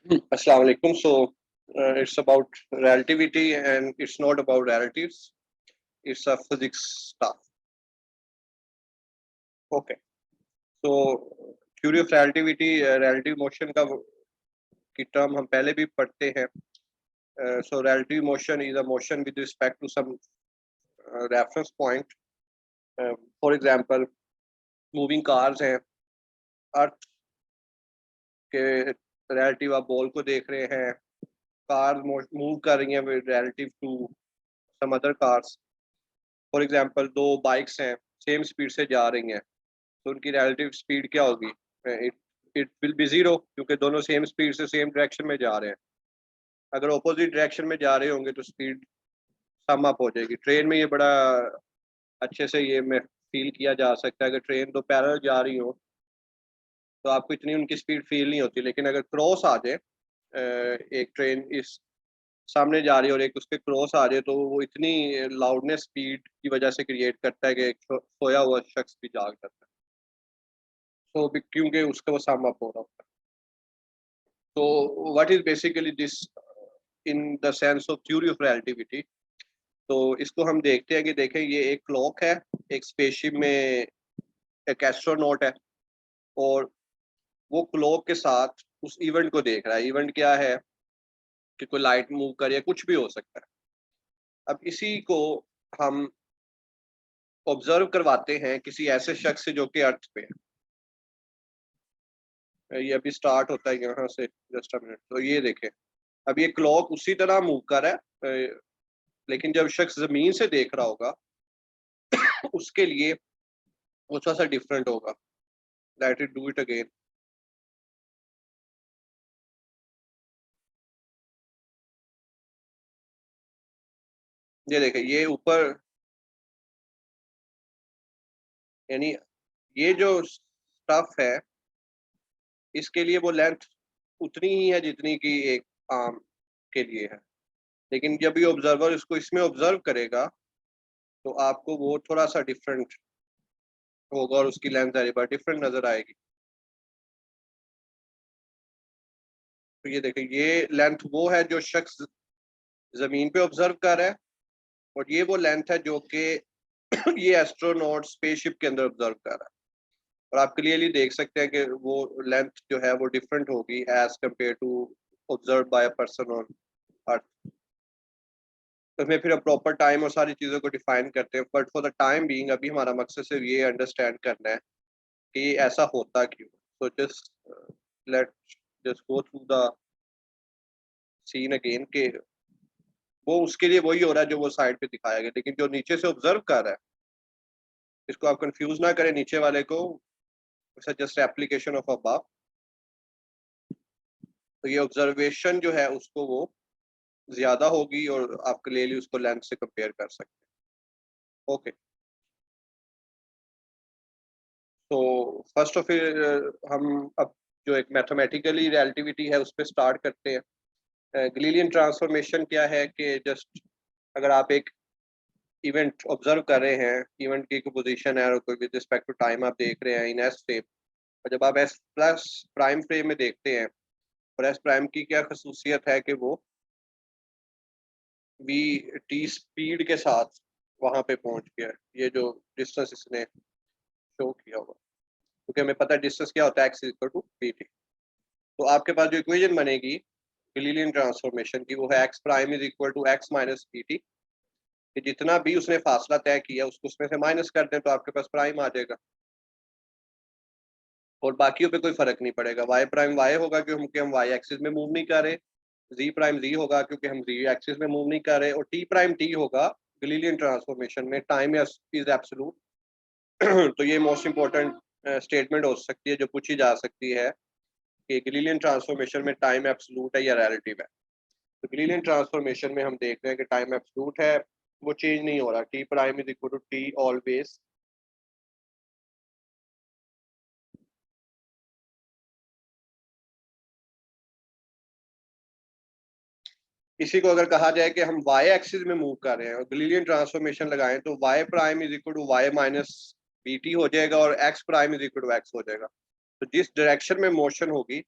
Assalamu alaikum. So it's about relativity, and it's not about relatives. It's a physics stuff. Okay. So theory of relativity, relative motion का की term हम पहले भी पढ़ते हैं. So relative motion is a motion with respect to some reference point. For example, moving cars हैं. Earth के relative आप ball को देख रहे हैं. Cars move कर रही हैं relative to some other cars. For example दो बाइक्स हैं सेम स्पीड से जा रही हैं तो उनकी रिलेटिव स्पीड क्या होगी. It it will B zero क्योंकि दोनों सेम स्पीड से सेम डायरेक्शन में जा रहे हैं. अगर ऑपोजिट डायरेक्शन में जा रहे होंगे तो स्पीड सम अप हो जाएगी. ट्रेन में ये बड़ा अच्छे से ये में फील किया जा सकता है. अगर ट्रेन दो पैरेलल जा रही हो तो आपको इतनी उनकी स्पीड फील नहीं होती. लेकिन अगर क्रॉस आ जाए एक ट्रेन इस सामने जा रही है और एक उसके क्रॉस आ रही है तो वो इतनी लाउडनेस स्पीड की वजह से क्रिएट करता है कि एक सोया हुआ शख्स भी जाग जाता है. तो क्योंकि उसका वो सामना हो रहा होता है. तो what is basically this in the sense of theory of relativity. तो इसको हम देखते हैं कि देखें ये एक क्लॉक है. एक स्पेसशिप में एक एस्ट्रोनॉट है और वो क्लॉक के साथ उस इवेंट को देख रहा है. इवेंट क्या है कि कोई लाइट मूव करे, कुछ भी हो सकता है. अब इसी को हम ऑब्जर्व करवाते हैं किसी ऐसे शख्स से जो कि अर्थ पे है. ये अभी स्टार्ट होता है यहाँ से जस्ट अ मिनट. तो ये देखें अब ये क्लॉक उसी तरह मूव कर रहा है लेकिन जब शख्स जमीन से देख रहा होगा उसके लिए वो थोड़ा सा डिफरेंट होगा. Let it do it again. ये देखें ये ऊपर यानी ये जो स्टफ है इसके लिए वो लेंथ उतनी ही है जितनी की एक आर्म के लिए है. लेकिन जब ये ऑब्जर्वर इसको इसमें ऑब्जर्व करेगा तो आपको वो थोड़ा सा डिफरेंट होगा और उसकी लेंथ डिफरेंट नजर आएगी. तो ये देखें ये लेंथ वो है जो शख्स जमीन पे ऑब्जर्व कर रहा है और ये वो लेंथ है जो कि ये एस्ट्रोनॉट स्पेसशिप के अंदर ऑब्जर्व कर रहा है. और आप क्लियरली देख सकते हैं कि वो लेंथ जो है वो डिफरेंट होगी as compare to observe by a person on earth. तो इसमें फिर हम प्रॉपर टाइम और सारी चीज़ों को डिफाइन करते हैं. But for the time being अभी हमारा मकसद सिर्फ ये अंडरस्टैंड करना है कि ऐसा होता क्यों. So just let just go through the scene again के वो उसके लिए वही हो रहा है जो वो साइड पे दिखाया गया. लेकिन जो नीचे से ऑब्जर्व कर रहा है इसको आप कंफ्यूज ना करें नीचे वाले को. Just application of above. तो ये ऑब्जर्वेशन जो है उसको वो ज्यादा होगी और आप क्लियरली उसको लेंथ से कंपेयर कर सकते हैं. ओके. तो फर्स्ट ऑफ हम अब जो एक मैथमेटिकली रिलेटिविटी है उस पर स्टार्ट करते हैं. गलीलियन ट्रांसफॉर्मेशन क्या है कि जस्ट अगर आप एक इवेंट ऑब्जर्व कर रहे हैं, इवेंट की पोजीशन है और कोई विद रिस्पेक्ट टू टाइम आप देख रहे हैं इन एस फ्रेम. और जब आप एस प्लस प्राइम फ्रेम में देखते हैं और एस प्राइम की क्या खसूसियत है कि वो वी टी स्पीड के साथ वहां पे पहुंच गया. ये जो डिस्टेंस इसने शो किया हुआ क्योंकि हमें पता है डिस्टेंस क्या होता है X equal to P T. तो आपके पास जो इक्वेशन बनेगी गलीलियन ट्रांसफॉर्मेशन की वो है X prime is equal to X minus P T. कि जितना भी उसने फासला तय किया उसको उसमें से माइनस कर दें तो आपके पास प्राइम आ जाएगा और बाकियों पे कोई फर्क नहीं पड़ेगा. वाई प्राइम वाई होगा क्योंकि हम वाई एक्सिस में मूव नहीं कर रहे. जी प्राइम जी होगा क्योंकि हम जी एक्सिस में मूव नहीं कर रहे. और टी प्राइम टी होगा गलीलियन ट्रांसफॉर्मेशन में टाइम इज एब्सोल्यूट. तो ये मोस्ट इंपॉर्टेंट स्टेटमेंट हो सकती है जो पूछी जा सकती है कि गलीलियन ट्रांसफॉर्मेशन में टाइम एब्सोल्यूट है या रिलेटिव है. तो गलीलियन ट्रांसफॉर्मेशन में हम देख रहे हैं कि टाइम एब्सोल्यूट है, वो चेंज नहीं हो रहा. T prime is equal to T always. इसी को अगर कहा जाए कि हम वाई एक्सिस में मूव कर रहे हैं और गलीलियन ट्रांसफॉर्मेशन लगाएं तो Y prime is equal to Y minus B T हो जाएगा और X prime is equal to X हो जाएगा. तो जिस डायरेक्शन में मोशन होगी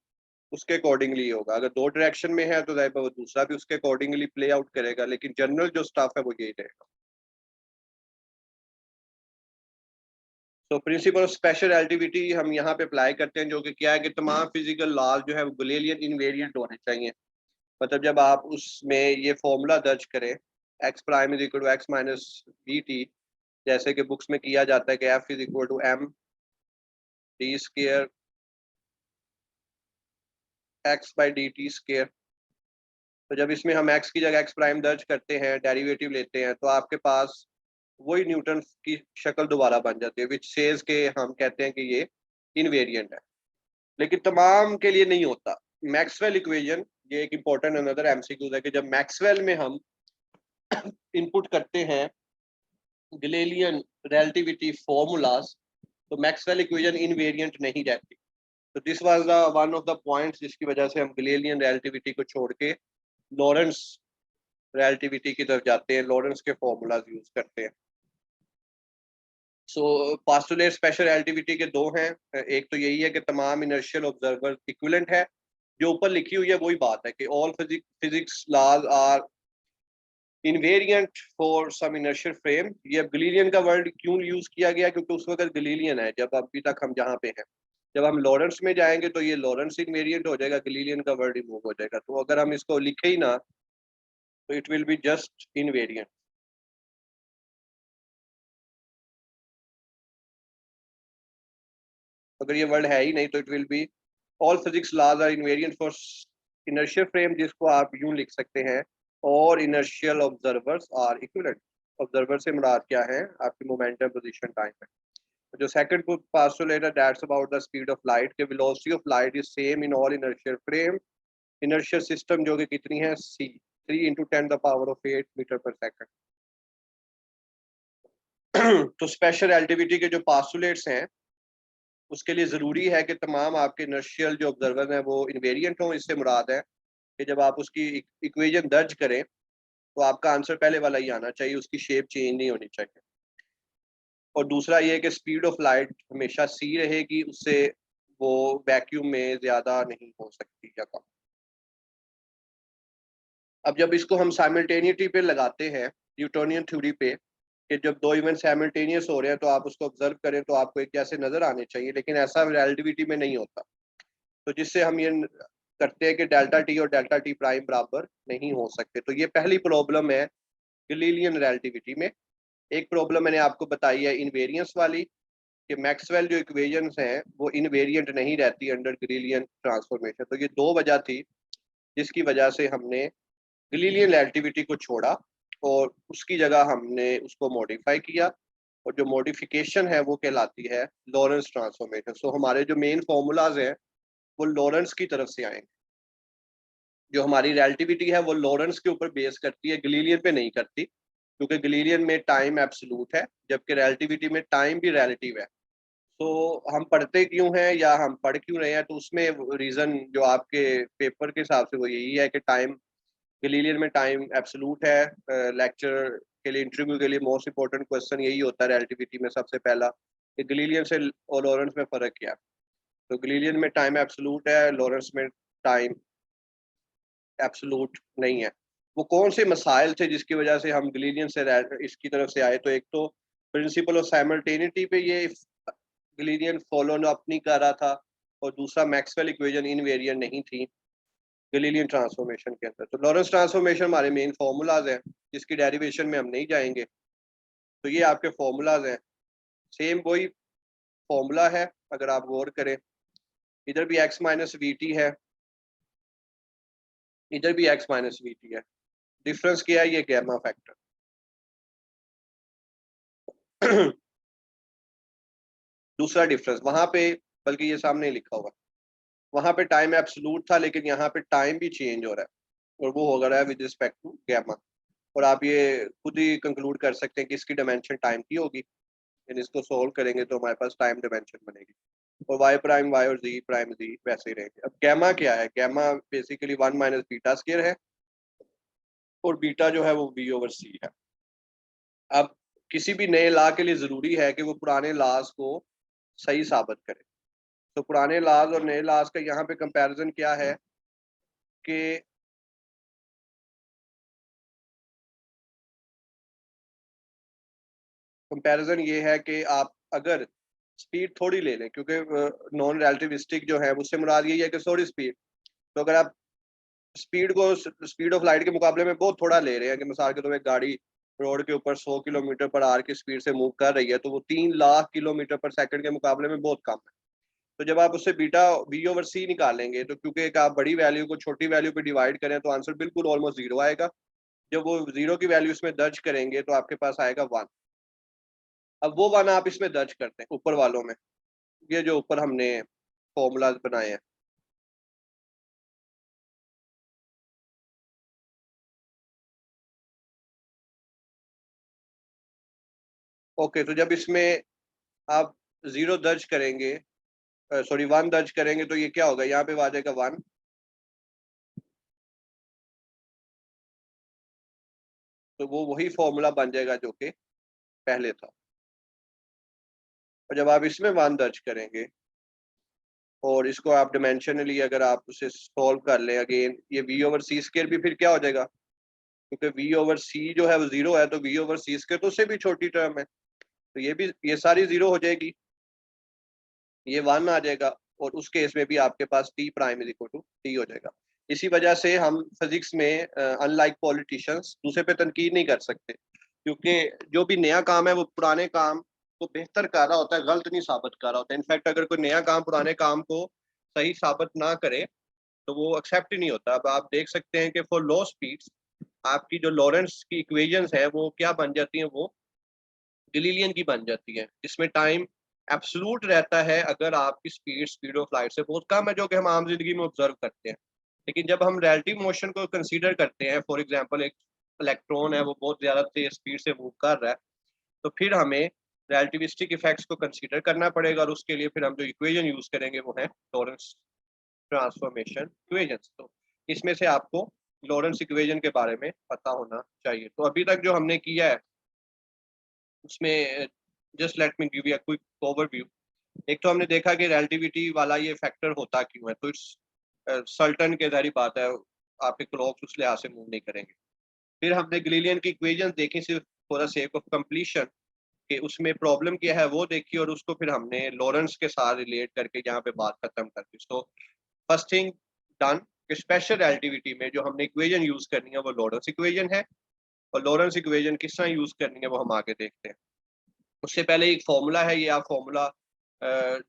उसके अकॉर्डिंगली होगा। अगर दो डायरेक्शन में है तो वो दूसरा भी उसके अकॉर्डिंगली प्ले आउट करेगा, लेकिन जनरल जो स्टाफ है वो यही रहेगा। तो प्रिंसिपल ऑफ स्पेशल रिलेटिविटी हम यहाँ पे अप्लाई करते हैं, जो कि क्या है कि तमाम फिजिकल लॉज जो है वो गलीलियन इनवेरिएंट होने चाहिए। मतलब जब आप उसमें ये फॉर्मूला दर्ज करें X prime is equal to X minus B T, जैसे कि बुक्स में किया जाता है कि F is equal to M D square X by D T square. तो जब इसमें हम एक्स की जगह एक्स प्राइम दर्ज करते हैं, डेरिवेटिव लेते हैं, तो आपके पास वही न्यूटन की शक्ल दोबारा बन जाती है, विच सेज के हम कहते हैं कि ये इनवेरिएंट है। लेकिन तमाम के लिए नहीं होता। मैक्सवेल इक्वेशन, ये एक इंपॉर्टेंट अनदर एमसीक्यू है कि जब मैक्सवेल में हम इनपुट करते हैं गलीलियन रिलेटिविटी फॉर्मूलाज, तो मैक्सवेल इक्वेशन इनवेरिएंट नहीं रहती। तो this was the one of the points जिसकी वजह से हम गलीलियन रिलेटिविटी को छोड़ के लॉरेंस रिलेटिविटी की तरफ जाते हैं, लॉरेंस के फॉर्मूलाज यूज करते हैं। सो पोस्टुलेट स्पेशल रिलेटिविटी के दो हैं। एक तो यही है कि तमाम इनर्शियल ऑब्जर्वर इक्विवेलेंट है, जो ऊपर लिखी हुई है वही बात है कि all physics laws are invariant for some inertial frame. ये गलीलियन का वर्ड क्यों यूज किया गया, क्योंकि उस वक्त गलीलियन है जब अभी तक हम जहाँ पे हैं। जब हम लॉरेंस में जाएंगे तो ये लॉरेंस इनवेरिएंट हो जाएगा, गलीलियन का वर्ड रिमूव हो जाएगा। तो अगर हम इसको लिखे ही ना तो it will be just invariant. अगर ये वर्ड है ही नहीं तो it will be all physics laws are invariant for inertial frame, जिसको आप यूं लिख सकते हैं और inertial observers are equivalent. Observer से मुराद क्या है, आपकी मोमेंटम पोजीशन टाइम है। जो सेकंड पोस्टुलेट है that's about the speed of light, के velocity of light is same in all inertial frame. Inertial system जो कि कितनी है, सी 3 × 10⁸ मीटर पर सेकंड। तो स्पेशल रिलेटिविटी के जो पोस्टुलेट्स हैं उसके लिए ज़रूरी है कि तमाम आपके इनर्शियल जो ऑब्जर्वर हैं वो इनवेरिएंट हों। इससे मुराद है कि जब आप उसकी इक्वेशन दर्ज करें तो आपका आंसर पहले वाला ही आना चाहिए, उसकी शेप चेंज नहीं होनी चाहिए। और दूसरा ये है कि स्पीड ऑफ लाइट हमेशा सी रहेगी, उससे वो वैक्यूम में ज़्यादा नहीं हो सकती या कम। अब जब इसको हम साइमल्टेनिटी पे लगाते हैं, न्यूटोनियन थ्योरी पे, कि जब दो इवेंट साइमल्टेनियस हो रहे हैं तो आप उसको ऑब्जर्व करें तो आपको एक जैसे नजर आने चाहिए, लेकिन ऐसा रिलेटिविटी में नहीं होता। तो जिससे हम ये करते हैं कि डेल्टा टी और डेल्टा टी प्राइम बराबर नहीं हो सकते। तो ये पहली प्रॉब्लम है गलीलियन रिलेटिविटी में। एक प्रॉब्लम मैंने आपको बताई है इनवेरियंस वाली, कि मैक्सवेल जो इक्वेशंस हैं वो इनवेरिएंट नहीं रहती अंडर गलीलियन ट्रांसफॉर्मेशन। तो ये दो वजह थी जिसकी वजह से हमने गलीलियन रिलेटिविटी को छोड़ा और उसकी जगह हमने उसको मॉडिफाई किया, और जो मॉडिफिकेशन है वो कहलाती है लॉरेंस ट्रांसफॉर्मेशन। सो हमारे जो मेन फॉर्मूलाज हैं वो लॉरेंस की तरफ से आएंगे। जो हमारी रिलेटिविटी है वो लॉरेंस के ऊपर बेस करती है, गलीलियन पे नहीं करती, क्योंकि गलीलियन में टाइम एब्सोल्यूट है जबकि रिलेटिविटी में टाइम भी रिलेटिव है। तो हम पढ़ते क्यों हैं या हम पढ़ क्यों रहे हैं, तो उसमें रीज़न जो आपके पेपर के हिसाब से वो यही है कि टाइम गलीलियन में टाइम एब्सोल्यूट है। लेक्चर के लिए, इंटरव्यू के लिए मोस्ट इंपॉर्टेंट क्वेश्चन यही होता है रिलेटिविटी में सबसे पहला, कि गलीलियन से और लॉरेंस में फ़र्क क्या है। तो गलीलियन में टाइम एब्सोल्यूट है, लॉरेंस में टाइम एब्सोल्यूट नहीं है। वो कौन से मसाइल थे जिसकी वजह से हम गलीलियन से इसकी तरफ से आए, तो एक तो प्रिंसिपल ऑफ साइमल्टेनिटी पे ये गलीलियन फॉलो अप नहीं कर रहा था, और दूसरा मैक्सवेल इक्वेशन इनवेरिएंट नहीं थी गलीलियन ट्रांसफॉर्मेशन के अंदर। तो लॉरेंस ट्रांसफॉर्मेशन हमारे मेन फार्मूलाज हैं जिसकी डेरिवेशन में हम नहीं जाएंगे। तो ये आपके फार्मूलाज हैं, सेम वही फॉर्मूला है अगर आप गौर करें। इधर भी एक्स माइनस वी टी है, इधर भी एक्स माइनस वी टी है। डिफरेंस क्या है, ये गैमा फैक्टर। दूसरा डिफरेंस वहां पे, बल्कि ये सामने लिखा हुआ, वहां पे टाइम एब्सोल्यूट था लेकिन यहाँ पे टाइम भी चेंज हो रहा है, और वो हो रहा है विद रिस्पेक्ट टू गैमा। और आप ये खुद ही कंक्लूड कर सकते हैं कि इसकी डायमेंशन टाइम की होगी। इसको सोल्व करेंगे तो हमारे पास टाइम डायमेंशन बनेगी, और वाई प्राइम वाई और जी प्राइम जी वैसे ही रहेंगे। अब गैमा क्या है, gamma basically 1 minus beta square है, और बीटा जो है वो बी ओवर सी है। अब किसी भी नए लॉ के लिए ज़रूरी है कि वो पुराने लॉज को सही साबित करे। तो पुराने लॉज और नए लॉज का यहाँ पे कंपैरिजन क्या है कि कंपैरिजन ये है कि आप अगर स्पीड थोड़ी ले लें, क्योंकि नॉन रिलेटिविस्टिक जो है उससे मुराद यही है कि थोड़ी स्पीड, तो अगर आप स्पीड को स्पीड ऑफ लाइट के मुकाबले में बहुत थोड़ा ले रहे हैं कि मिसाल के तौर पर गाड़ी रोड के ऊपर 100 किलोमीटर पर आवर की स्पीड से मूव कर रही है, तो वो 3 लाख किलोमीटर पर सेकंड के मुकाबले में बहुत कम है। तो जब आप उससे बीटा V/C निकालेंगे, तो क्योंकि एक आप बड़ी वैल्यू को छोटी वैल्यू पे डिवाइड करें तो आंसर बिल्कुल ऑलमोस्ट जीरो आएगा। जब वो जीरो की वैल्यू इसमें दर्ज करेंगे तो आपके पास आएगा 1। अब वो 1 आप इसमें दर्ज करते हैं ऊपर वालों में, ये जो ऊपर हमने फॉर्मूलाज बनाए हैं। ओके, तो जब इसमें आप जीरो दर्ज करेंगे, सॉरी 1 दर्ज करेंगे, तो ये क्या होगा, यहाँ पे आ जाएगा 1। तो वो वही फॉर्मूला बन जाएगा जो कि पहले था। और जब आप इसमें 1 दर्ज करेंगे और इसको आप डिमेंशनली अगर आप उसे सॉल्व कर लें अगेन, ये V/C² भी फिर क्या हो जाएगा, क्योंकि V/C जो है वो जीरो है, तो V/C² तो उससे भी छोटी टर्म है, तो ये सारी जीरो हो जाएगी, ये 1 आ जाएगा, और उस केस में भी आपके पास T prime is equal to T हो जाएगा। इसी वजह से हम फिजिक्स में अनलाइक पॉलिटिशियंस दूसरे पे तनकीद नहीं कर सकते, क्योंकि जो भी नया काम है वो पुराने काम को बेहतर कर रहा होता है, गलत नहीं साबित कर रहा होता है। इनफैक्ट अगर कोई नया काम पुराने काम को सही साबित ना करे तो वो एक्सेप्ट ही नहीं होता। अब आप देख सकते हैं कि फॉर लो स्पीड्स आपकी जो लॉरेंस की इक्वेशंस है वो क्या बन जाती हैं, वो गलीलियन की बन जाती है, जिसमें टाइम एब्सोल्यूट रहता है अगर आपकी स्पीड ऑफ लाइट से बहुत कम है, जो कि हम आम जिंदगी में ऑब्जर्व करते हैं। लेकिन जब हम रिलेटिव मोशन को कंसीडर करते हैं, फॉर एग्जांपल एक इलेक्ट्रॉन है वो बहुत ज्यादा तेज स्पीड से मूव कर रहा है, तो फिर हमें रिलेटिविस्टिक इफेक्ट्स को कंसीडर करना पड़ेगा, और उसके लिए फिर हम जो इक्वेशन यूज करेंगे वो है लॉरेंस ट्रांसफॉर्मेशन इक्वेशंस। तो इसमें से आपको लॉरेंस इक्वेशन के बारे में पता होना चाहिए। तो अभी तक जो हमने किया है उसमें just let me give you a quick overview. एक तो हमने देखा कि रिलेटिविटी वाला ये फैक्टर होता क्यों है, तो इट्स सर्टन के जारी बात है आपके क्लॉक्स उस लिहाज से मूव नहीं करेंगे। फिर हमने गलीलियन की इक्वेशन देखी सिर्फ for the sake of completion, कि उसमें प्रॉब्लम क्या है वो देखी, और उसको फिर हमने लॉरेंस के साथ रिलेट करके यहाँ पे बात खत्म कर दी। सो फर्स्ट थिंग डन कि स्पेशल रिलेटिविटी में जो हमने इक्वेशन यूज करनी है वो लॉरेंस इक्वेशन है, और लॉरेंस इक्वेशन किस तरह यूज करनी है वो हम आगे देखते हैं। उससे पहले एक फॉर्मूला है, ये आप फॉर्मूला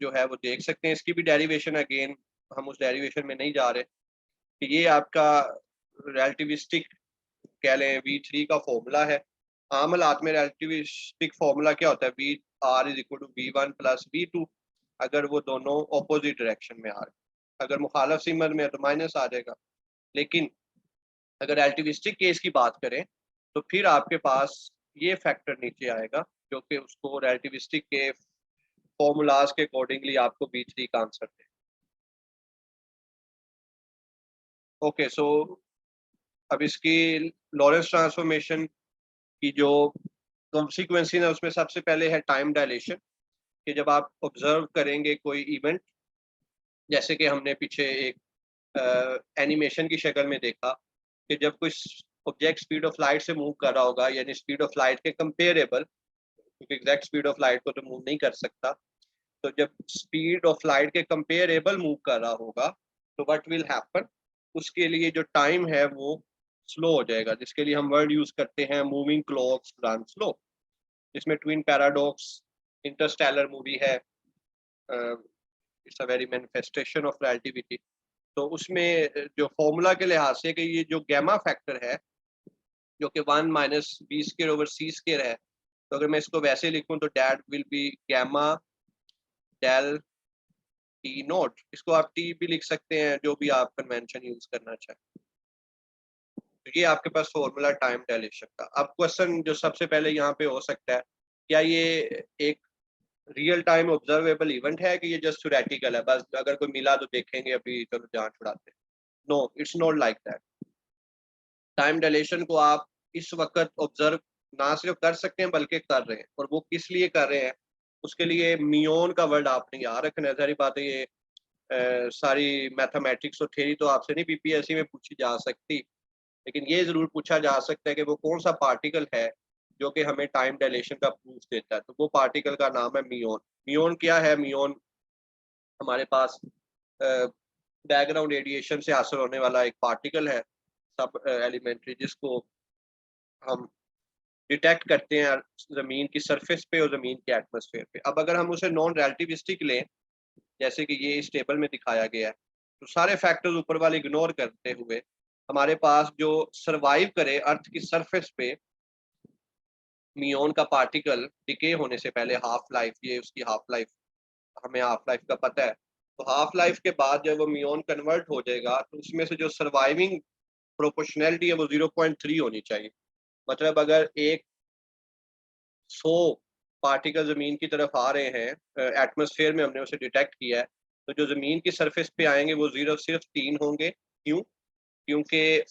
जो है वो देख सकते हैं, इसकी भी डेरिवेशन अगेन हम उस डेरिवेशन में नहीं जा रहे, कि ये आपका रिलेटिविस्टिक कह लें V3 का फॉर्मूला है। आम हालात में रिलेटिविस्टिक फॉर्मूला क्या होता है, V/(V1 + V2), अगर वो दोनों ऑपोजिट डायरेक्शन में आ रहे, अगर मुखालफ सिमत में है तो माइनस आ जाएगा। लेकिन अगर रिलेटिविस्टिक केस की बात करें तो फिर आपके पास ये फैक्टर नीचे आएगा, जो कि उसको रिलेटिविस्टिक के फॉर्मूलाज के अकॉर्डिंगली आपको V3 का आंसर दे। ओके, सो अब इसकी लॉरेंस ट्रांसफॉर्मेशन की जो कॉन्सिक्वेंसेस है उसमें सबसे पहले है टाइम डायलेशन, कि जब आप ऑब्जर्व करेंगे कोई इवेंट, जैसे कि हमने पीछे एक एनिमेशन की शक्ल में देखा कि जब कोई ऑब्जेक्ट स्पीड ऑफ लाइट से मूव कर रहा होगा, यानी स्पीड ऑफ लाइट के कंपेरेबल, क्योंकि एग्जैक्ट स्पीड ऑफ लाइट को तो मूव नहीं कर सकता, तो जब स्पीड ऑफ लाइट के कंपेरेबल मूव कर रहा होगा तो व्हाट विल हैपन, उसके लिए जो टाइम है वो स्लो हो जाएगा, जिसके लिए हम वर्ड यूज करते हैं मूविंग क्लॉक्स रन स्लो। जिसमें ट्विन पैराडॉक्स इंटरस्टेलर मूवी है, it's a very manifestation of relativity. तो उसमें जो फॉर्मूला के लिहाज से कि ये जो गैमा फैक्टर है जो कि 1 - V²/C² है, तो अगर मैं इसको वैसे लिखूं तो that will be gamma del T0। इसको आप टी भी लिख सकते हैं, जो भी आप कन्वेंशन यूज करना चाहें। तो ये आपके पास फॉर्मूला टाइम डायलेशन का। अब क्वेश्चन जो सबसे पहले यहाँ पे हो सकता है, क्या ये एक रियल टाइम ऑब्जर्वेबल इवेंट है कि ये जस्ट थ्योरेटिकल है, बस अगर कोई मिला तो देखेंगे अभी चलो जान छुड़ाते हैं। No, it's not like that. Time dilation को आप इस वक्त ऑब्जर्व ना सिर्फ कर सकते हैं बल्कि कर रहे हैं, और वो किस लिए कर रहे हैं उसके लिए मियोन का वर्ड आपने याद रखना है। सारी बात है, ये सारी मैथमेटिक्स और थ्योरी तो आपसे नहीं बीपीएससी में पूछी जा सकती, लेकिन ये ज़रूर पूछा जा सकता है कि वो कौन सा पार्टिकल है जो कि हमें टाइम डायलेशन का प्रूफ देता है। तो वो पार्टिकल का नाम है मियोन। मियोन क्या है? मियोन हमारे पास बैकग्राउंड रेडिएशन से हासिल होने वाला एक पार्टिकल है, सब एलिमेंट्री, जिसको हम डिटेक्ट करते हैं ज़मीन की सरफेस पे और ज़मीन के एटमॉस्फेयर पे। अब अगर हम उसे नॉन रिलेटिविस्टिक लें, जैसे कि ये इस टेबल में दिखाया गया है, तो सारे फैक्टर्स ऊपर वाले इग्नोर करते हुए हमारे पास जो सर्वाइव करे अर्थ की सरफेस पे मियोन का पार्टिकल डिके होने से पहले, हाफ लाइफ, ये उसकी हाफ लाइफ, हमें हाफ लाइफ का पता है। तो हाफ लाइफ के बाद जब वो मियोन कन्वर्ट हो जाएगा तो उसमें से जो सर्वाइविंग प्रोपोर्शनैलिटी है वो 0.3 होनी चाहिए। मतलब अगर एक 100 पार्टिकल ज़मीन की तरफ आ रहे हैं, एटमॉस्फेयर में हमने उसे डिटेक्ट किया है, तो जो ज़मीन की सरफेस पे आएँगे वो 0 सिर्फ 3 होंगे। क्यों? क्योंकि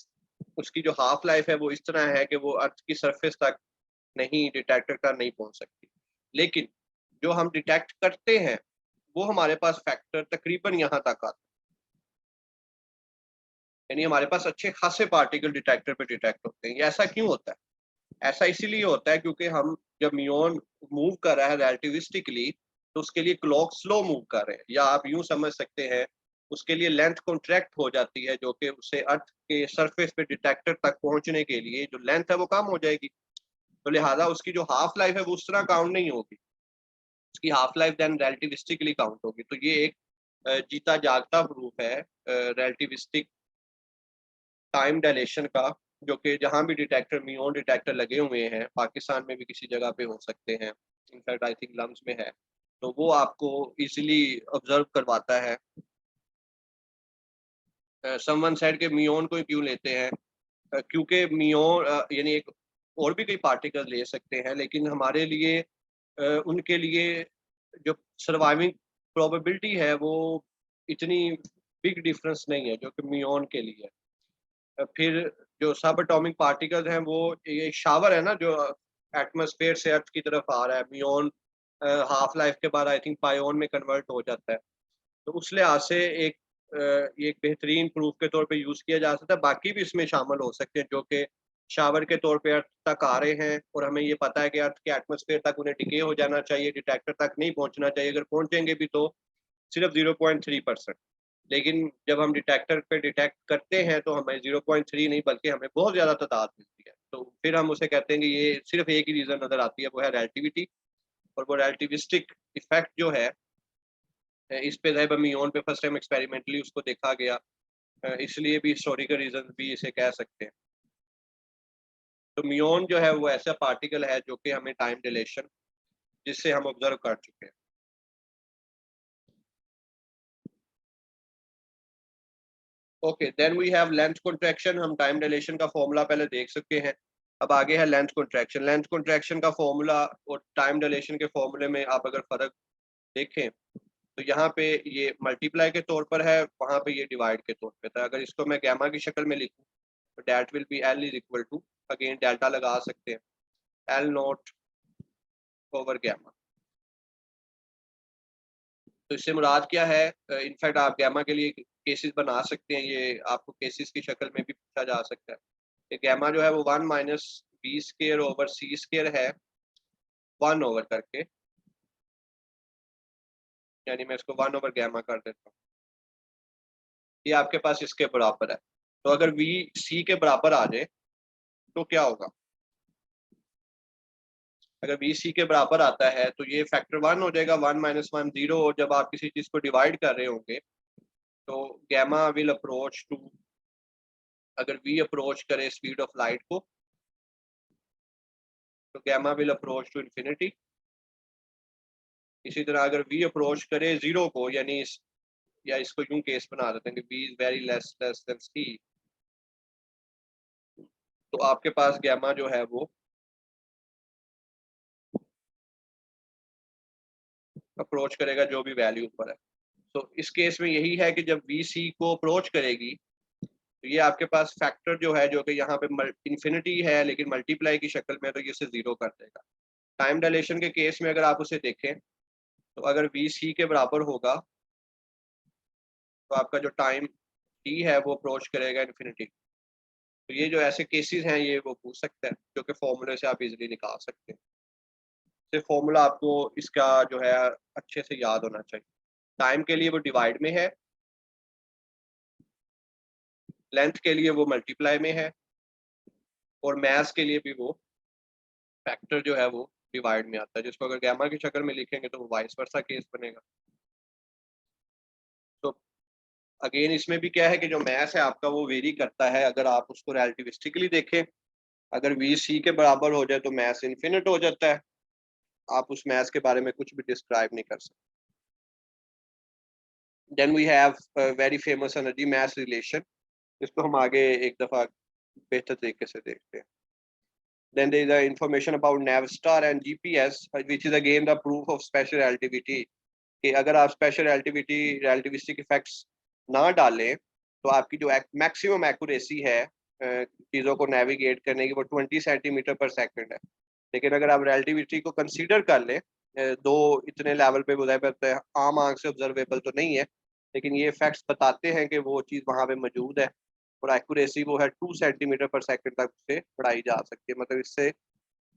उसकी जो हाफ लाइफ है वो इस तरह है कि वो अर्थ की सरफेस तक नहीं, डिटेक्टर तक नहीं पहुँच सकती। लेकिन जो हम डिटेक्ट करते हैं, वो हमारे पास फैक्टर तकरीबन यहाँ तक आता है। यानी हमारे पास अच्छे खासे पार्टिकल डिटेक्टर पे डिटेक्ट होते हैं। ये ऐसा क्यों होता है? ऐसा इसीलिए होता है क्योंकि हम जब म्यून मूव कर रहा है रिलेटिविस्टिकली, तो उसके लिए क्लॉक स्लो मूव कर रहे हैं, या आप यूं समझ सकते हैं उसके लिए लेंथ कॉन्ट्रैक्ट हो जाती है, जो कि उसे अर्थ के सरफेस पे डिटेक्टर तक पहुंचने के लिए जो लेंथ है वो कम हो जाएगी। तो लिहाजा उसकी जो हाफ लाइफ है वो उस तरह काउंट नहीं होगी, उसकी हाफ लाइफ देन रिलेटिविस्टिकली काउंट होगी। तो ये एक जीता जागता प्रूफ है रिलेटिविस्टिक टाइम डायलेशन का, जो कि जहाँ भी डिटेक्टर, मियोन डिटेक्टर लगे हुए हैं, पाकिस्तान में भी किसी जगह पे हो सकते हैं, इनफैक्ट आई थिंक लम्स में है, तो वो आपको इजीली ऑब्जर्व करवाता है। समवन सेड के मियोन को क्यों लेते हैं? क्योंकि मियोन यानी एक और भी कई पार्टिकल ले सकते हैं, लेकिन हमारे लिए उनके लिए जो सर्वाइविंग प्रोबेबिलिटी है वो इतनी बिग डिफरेंस नहीं है जो कि मियोन के लिए है। फिर जो सब एटॉमिक पार्टिकल्स हैं वो, ये शावर है ना जो एटमॉस्फेयर से अर्थ की तरफ आ रहा है, मियोन हाफ लाइफ के बाद आई थिंक पायोन में कन्वर्ट हो जाता है। तो उस लिहाज से एक ये एक बेहतरीन प्रूफ के तौर पे यूज़ किया जा सकता है। बाकी भी इसमें शामिल हो सकते हैं जो कि शावर के तौर पे अर्थ तक आ रहे हैं, और हमें ये पता है कि अर्थ के एटमॉस्फेयर तक उन्हें डिके हो जाना चाहिए, डिटेक्टर तक नहीं पहुंचना चाहिए। अगर पहुंचेंगे भी तो सिर्फ 0.3%। लेकिन जब हम डिटेक्टर पे डिटेक्ट करते हैं तो हमें 0.3 नहीं बल्कि हमें बहुत ज़्यादा तादाद मिलती है। तो फिर हम उसे कहते हैं कि ये सिर्फ एक ही रीज़न नज़र आती है, वो है रिलेटिविटी। और वो रिलेटिविस्टिक इफेक्ट जो है, इस पे ज़ाहिब मियोन पे फर्स्ट टाइम एक्सपेरिमेंटली उसको देखा गया, इसलिए भी हिस्टोरिकल रीज़न भी इसे कह सकते हैं। तो मियोन जो है वो ऐसा पार्टिकल है जो कि हमें टाइम डिलेशन जिससे हम ऑब्जर्व कर चुके हैं। Okay, then we have length contraction. हम टाइम डायलेशन का फॉर्मूला पहले देख सकते हैं। अब आगे है लेंथ कॉन्ट्रैक्शन। लेंथ कॉन्ट्रैक्शन का फॉर्मूला और टाइम डायलेशन के फॉर्मूले में आप अगर फ़र्क देखें तो यहाँ पे ये मल्टीप्लाई के तौर पर है, वहाँ पे ये डिवाइड के तौर पे था। अगर इसको मैं गैमा की शक्ल में लिखूँ तो that will be L is equal to, again delta लगा सकते हैं, एल नॉट ओवर गैमा। तो इससे मुराद क्या है? इनफैक्ट आप गैमा के लिए केसेस बना सकते हैं, ये आपको केसेस की शक्ल में भी पूछा जा सकता है कि गैमा जो है वो 1 माइनस बी स्केयर ओवर सी स्केयर है, 1 ओवर करके, यानी मैं इसको 1 ओवर गैमा कर देता हूँ। ये आपके पास इसके बराबर है। तो अगर वी सी के बराबर आ जाए तो क्या होगा? अगर वी सी के बराबर आता है तो ये फैक्टर 1 हो जाएगा, 1 माइनस 1 0। और जब आप किसी चीज़ को डिवाइड कर रहे होंगे तो गैमा विल अप्रोच टू, अगर वी अप्रोच करे स्पीड ऑफ लाइट को तो gamma will approach to infinity. इसी तरह अगर वी अप्रोच करे जीरो को, यानी या इसको यूं केस बना देते हैं कि V is very less than C, तो आपके पास गैमा जो है वो अप्रोच करेगा जो भी वैल्यू ऊपर है। तो इस केस में यही है कि जब वी सी को अप्रोच करेगी तो ये आपके पास फैक्टर जो है, जो कि यहाँ पे इन्फिनिटी है लेकिन मल्टीप्लाई की शक्ल में, तो ये इसे जीरो कर देगा। टाइम डायलेशन के केस में अगर आप उसे देखें तो अगर वी सी के बराबर होगा तो आपका जो टाइम टी है वो अप्रोच करेगा इन्फिनिटी। तो ये जो ऐसे केसेस हैं ये वो पूछ सकता है, जो कि फॉर्मूले से आप इजीली निकाल सकते हैं। सिर्फ फॉर्मूला आपको इसका जो है अच्छे से याद होना चाहिए। टाइम के लिए वो डिवाइड में है, लेंथ के लिए वो मल्टीप्लाई में है, और मैथ्स के लिए भी वो फैक्टर जो है वो डिवाइड में आता है, जिसको अगर गैमा की शक्ल में लिखेंगे तो वो वाइस वर्सा केस बनेगा। तो अगेन इसमें भी क्या है कि जो मैथ्स है आपका वो वेरी करता है। अगर आप उसको रिलेटिविस्टिकली देखें, अगर वी सी के बराबर हो जाए तो मैथ्स इन्फिनिट हो जाता है, आप उस मैथ्स के बारे में कुछ भी डिस्क्राइब नहीं कर सकते। Then we have very famous energy mass relation, इसको हम आगे एक दफा बेहतर तरीके से देखते हैं। Then there is the information about Navstar and GPS, which is again the proof of special relativity. कि अगर आप स्पेशल रिलेटिविटी रिलेटिविस्टिक इफेक्ट्स ना डालें तो आपकी जो मैक्सिमम एक्यूरेसी है चीज़ों को नेविगेट करने की वो 20 सेंटीमीटर पर सेकंड है। लेकिन अगर आप रिलेटिविटी को कंसीडर कर लें, दो इतने लेवल पे बुझाए आम आंख से ऑब्जर्वेबल तो नहीं है, लेकिन ये फैक्ट्स बताते हैं कि वो चीज़ वहाँ पे मौजूद है, और एक्यूरेसी वो है 2 सेंटीमीटर पर सेकंड तक से बढ़ाई जा सकती है। मतलब इससे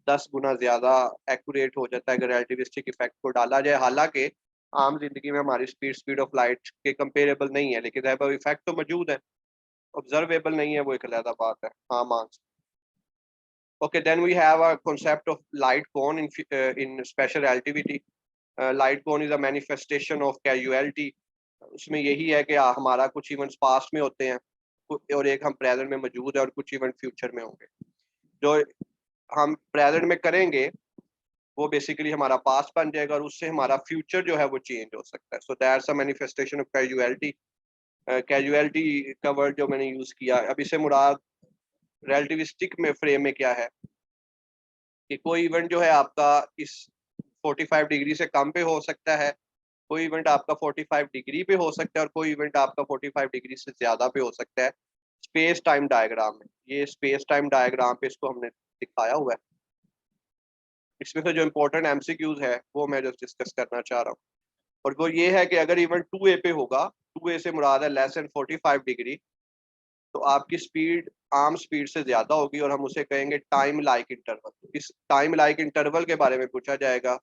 10 गुना ज्यादा एक्यूरेट हो जाता है अगर रिलेटिविस्टिक इफेक्ट को डाला जाए। हालांकि आम जिंदगी में हमारी स्पीड ऑफ लाइट के कंपेरेबल नहीं है, लेकिन इफेक्ट तो मौजूद है, ऑब्जर्वेबल नहीं है, वो एक अलग बात है आम आंख से। Okay, then we have a concept of light cone in special relativity. Light cone is a manifestation of causality. उसमें यही है कि हमारा कुछ इवेंट्स पास्ट में होते हैं और एक हम प्रेजेंट में मौजूद है, और कुछ इवेंट फ्यूचर में होंगे। जो हम प्रेजेंट में करेंगे वो बेसिकली हमारा पास्ट बन जाएगा, और उससे हमारा फ्यूचर जो है वो चेंज हो सकता है। So that's a manifestation of casualty. Casualty का वर्ड जो मैंने यूज किया, अब इससे मुराद रिलेटिविस्टिक में फ्रेम में क्या है कि कोई इवेंट जो है आपका इस 45 डिग्री से कम पे हो सकता है, कोई इवेंट आपका 45 डिग्री पे हो सकता है, और कोई इवेंट आपका 45 डिग्री से ज्यादा पे हो सकता है स्पेस टाइम डायग्राम में। ये स्पेस टाइम डायग्राम पे इसको हमने दिखाया हुआ है। इसमें से जो इम्पोर्टेंट एमसीक्यूज है वो मैं जो डिस्कस करना चाह रहा हूँ, और वो ये है कि अगर इवेंट 2A पे होगा, 2A से मुराद है लेस देन 45 डिग्री, तो आपकी स्पीड आम स्पीड से ज्यादा होगी, और हम उसे कहेंगे टाइम लाइक इंटरवल। इस टाइम लाइक इंटरवल के बारे में पूछा जाएगा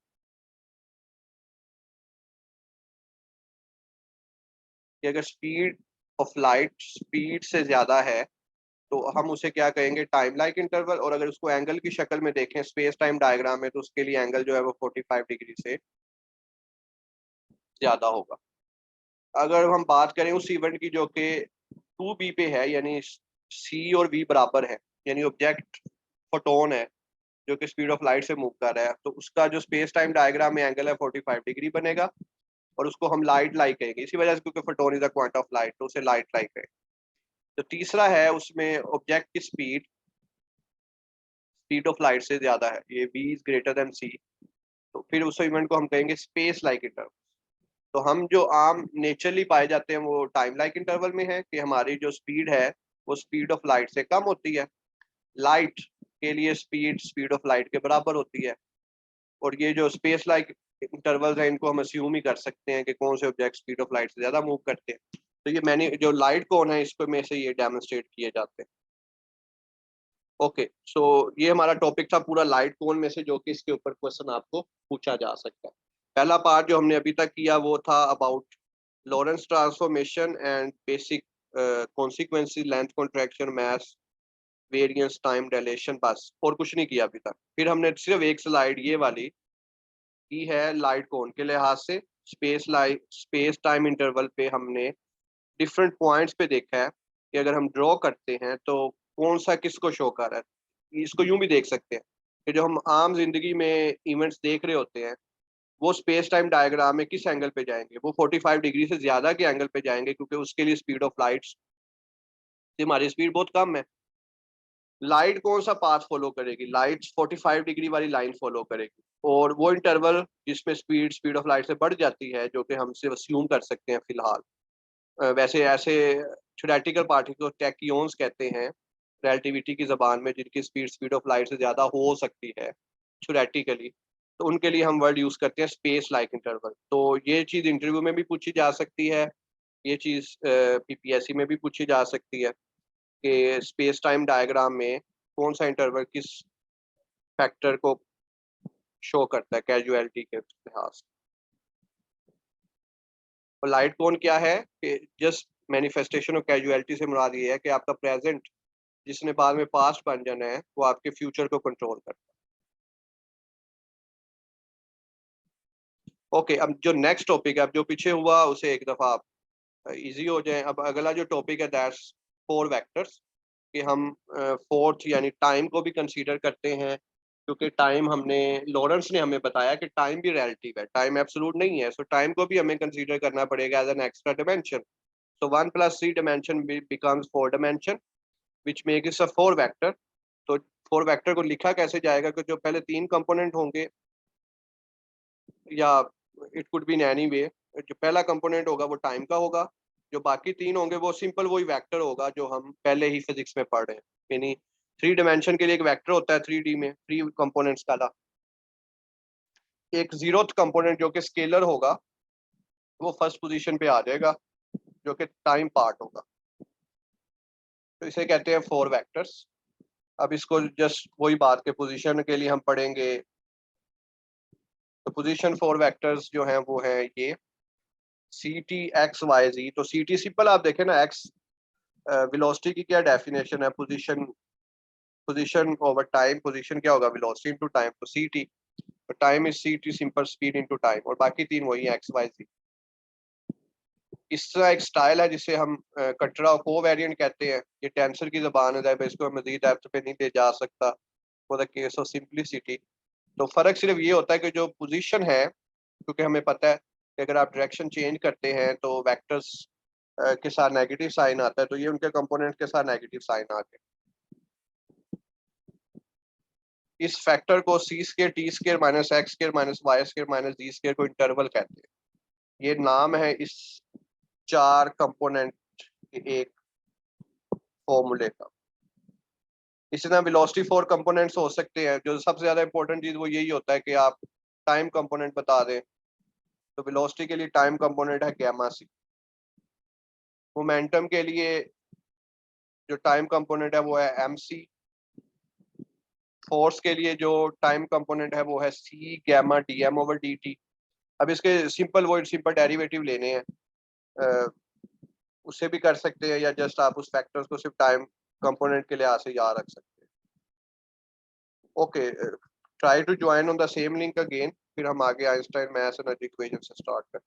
कि अगर स्पीड ऑफ लाइट स्पीड से ज्यादा है तो हम उसे क्या कहेंगे, टाइम लाइक इंटरवल। और अगर उसको एंगल की शक्ल में देखें स्पेस टाइम डायग्राम में, तो उसके लिए एंगल जो है वो 45 डिग्री से ज्यादा होगा। अगर हम बात करें उस इवेंट की जो कि 2B पे है, यानी C और V बराबर है, यानी ऑब्जेक्ट फोटोन है जो कि स्पीड ऑफ लाइट से मूव कर रहा है, तो उसका जो स्पेस टाइम डायग्राम में एंगल है 45 डिग्री बनेगा, और उसको हम लाइट लाइक कहेंगे इसी वजह से, क्योंकि photon is a quantum of light, तो उसे लाइट लाइक कहेंगे। तो तीसरा है उसमें ऑब्जेक्ट की स्पीड स्पीड ऑफ लाइट से ज्यादा है, ये V is greater than C, तो फिर उस इवेंट को हम कहेंगे स्पेस लाइक इंटरवल। तो हम जो आम नेचुरली पाए जाते हैं वो टाइम लाइक इंटरवल में है कि हमारी जो स्पीड है वो स्पीड ऑफ लाइट से कम होती है। लाइट के लिए स्पीड स्पीड ऑफ लाइट के बराबर होती है, और ये जो स्पेस लाइक इंटरवल्स हैं इनको हम अस्यूम ही कर सकते हैं कि कौन से ऑब्जेक्ट स्पीड ऑफ लाइट से ज्यादा मूव करते हैं। तो ये मैंने जो लाइट कौन है इसको में से ये डेमोन्स्ट्रेट किए जाते हैं। ओके, सो ये हमारा टॉपिक था पूरा लाइट कोन में से, जो कि इसके ऊपर क्वेश्चन आपको पूछा जा सकता है। पहला पार्ट जो हमने अभी तक किया वो था about Lorentz transformation and basic consequences, length contraction, mass variance, time dilation, बस और कुछ नहीं किया अभी तक। फिर हमने सिर्फ एक स्लाइड ये वाली की है लाइट कोन के लिहाज से। स्पेस टाइम इंटरवल पे हमने डिफरेंट पॉइंट्स पे देखा है कि अगर हम ड्रॉ करते हैं तो कौन सा किसको शो कर रहा है। इसको यूं भी देख सकते हैं कि जो हम आम जिंदगी में इवेंट्स देख रहे होते हैं वो स्पेस टाइम डायग्राम में किस एंगल पे जाएंगे, वो 45 डिग्री से ज्यादा के एंगल पे जाएंगे, क्योंकि उसके लिए स्पीड ऑफ लाइट से हमारी स्पीड बहुत कम है। लाइट कौन सा पाथ फॉलो करेगी, लाइट 45 डिग्री वाली लाइन फॉलो करेगी, और वो इंटरवल जिसमें स्पीड ऑफ लाइट से बढ़ जाती है, जो कि हम सिर्फ अस्यूम कर सकते हैं फिलहाल। वैसे ऐसे थ्योरेटिकल पार्टिकल टैक्योन्स कहते हैं रिलेटिविटी की जबान में, जिनकी स्पीड ऑफ लाइट से ज्यादा हो सकती है थ्योरेटिकली, तो उनके लिए हम वर्ड यूज करते हैं स्पेस लाइक इंटरवल। तो ये चीज इंटरव्यू में भी पूछी जा सकती है, ये चीज़ पीपीएससी में भी पूछी जा सकती है कि स्पेस टाइम डायग्राम में कौन सा इंटरवल किस फैक्टर को शो करता है कैजुअलिटी के लिहाज से। और लाइट कोन क्या है कि जस्ट मैनिफेस्टेशन ऑफ कैजुअलिटी से मुराद ये है कि आपका प्रेजेंट जिसने बाद में पास्ट बन जाना है वो आपके फ्यूचर को कंट्रोल करता है। ओके, अब जो नेक्स्ट टॉपिक है, अब जो पीछे हुआ उसे एक दफा आप इजी हो जाए। अब अगला जो टॉपिक है दैट्स फोर वेक्टर्स, कि हम फोर्थ यानी टाइम को भी कंसीडर करते हैं, क्योंकि टाइम हमने लॉरेंस ने हमें बताया कि टाइम भी रिलेटिव है, टाइम एब्सोल्यूट नहीं है। सो टाइम को भी हमें कंसीडर करना पड़ेगा as an extra dimension. So 1 + 3 dimension becomes 4 dimension which makes a 4 vector। तो 4 वेक्टर को लिखा कैसे जाएगा कि जो पहले 3 कंपोनेंट होंगे, या it could be in any way, जो पहला कंपोनेंट होगा वो टाइम का होगा, जो बाकी 3 होंगे वो सिंपल वही वेक्टर होगा जो हम पहले ही फिजिक्स में पढ़ रहे हैं। यानी 3 डायमेंशन के लिए एक वेक्टर होता है 3D में, 3 कंपोनेंट्स का। एक जीरोथ कंपोनेंट जो कि स्केलर होगा वो फर्स्ट पोजीशन पे आ जाएगा, जो कि टाइम पार्ट होगा। तो इसे कहते हैं 4 वेक्टर्स। अब इसको जस्ट वही बात के पोजीशन के लिए हम पढ़ेंगे। तो पोजीशन 4 वेक्टर्स जो हैं वो है ये सी टी एक्स वाई जी। तो सी टी सिंपल आप देखें ना, एक्स वेलोसिटी की क्या डेफिनेशन है, position, position over time, position क्या होगा वेलोसिटी इनटू टाइम, तो C T, time is C T simple speed into time, और बाकी 3 वही एक्स वाई जी। इस तरह एक स्टाइल है जिसे हम कटरा को वेरिएंट कहते हैं। ये टेंसर की जबान है, इसको मजीद डेप्थ पे नहीं ले जा सकता for the case of simplicity. तो फर्क सिर्फ ये होता है कि जो पोजीशन है, क्योंकि हमें पता है कि अगर आप डायरेक्शन चेंज करते हैं तो वेक्टर्स के साथ नेगेटिव साइन आता है, तो ये उनके कंपोनेंट के साथ नेगेटिव साइन आ गए। इस फैक्टर को C square T square minus X square minus Y square minus Z square को इंटरवल कहते हैं। ये नाम है इस 4 कंपोनेंट के एक फॉर्मूले का। इसी तरह वेलोसिटी 4 कंपोनेंट्स हो सकते हैं। जो सबसे ज्यादा इंपॉर्टेंट चीज वो यही होता है कि आप टाइम कंपोनेंट बता दें। तो वेलोसिटी के लिए टाइम कंपोनेंट है गैमा सी। मोमेंटम के लिए जो टाइम कंपोनेंट है वो है एम सी। फोर्स के लिए जो टाइम कंपोनेंट है वो है C gamma D M over D T. अब इसके सिंपल डेरिवेटिव लेने हैं, उससे भी कर सकते हैं, या जस्ट आप उस फैक्टर्स को सिर्फ टाइम कंपोनेंट के लिहाज से याद रख सकते हैं। Okay, try to join on the same link again, फिर हम आगे आइंस्टाइन मैथ्स एनर्जी इक्वेशन से स्टार्ट करें।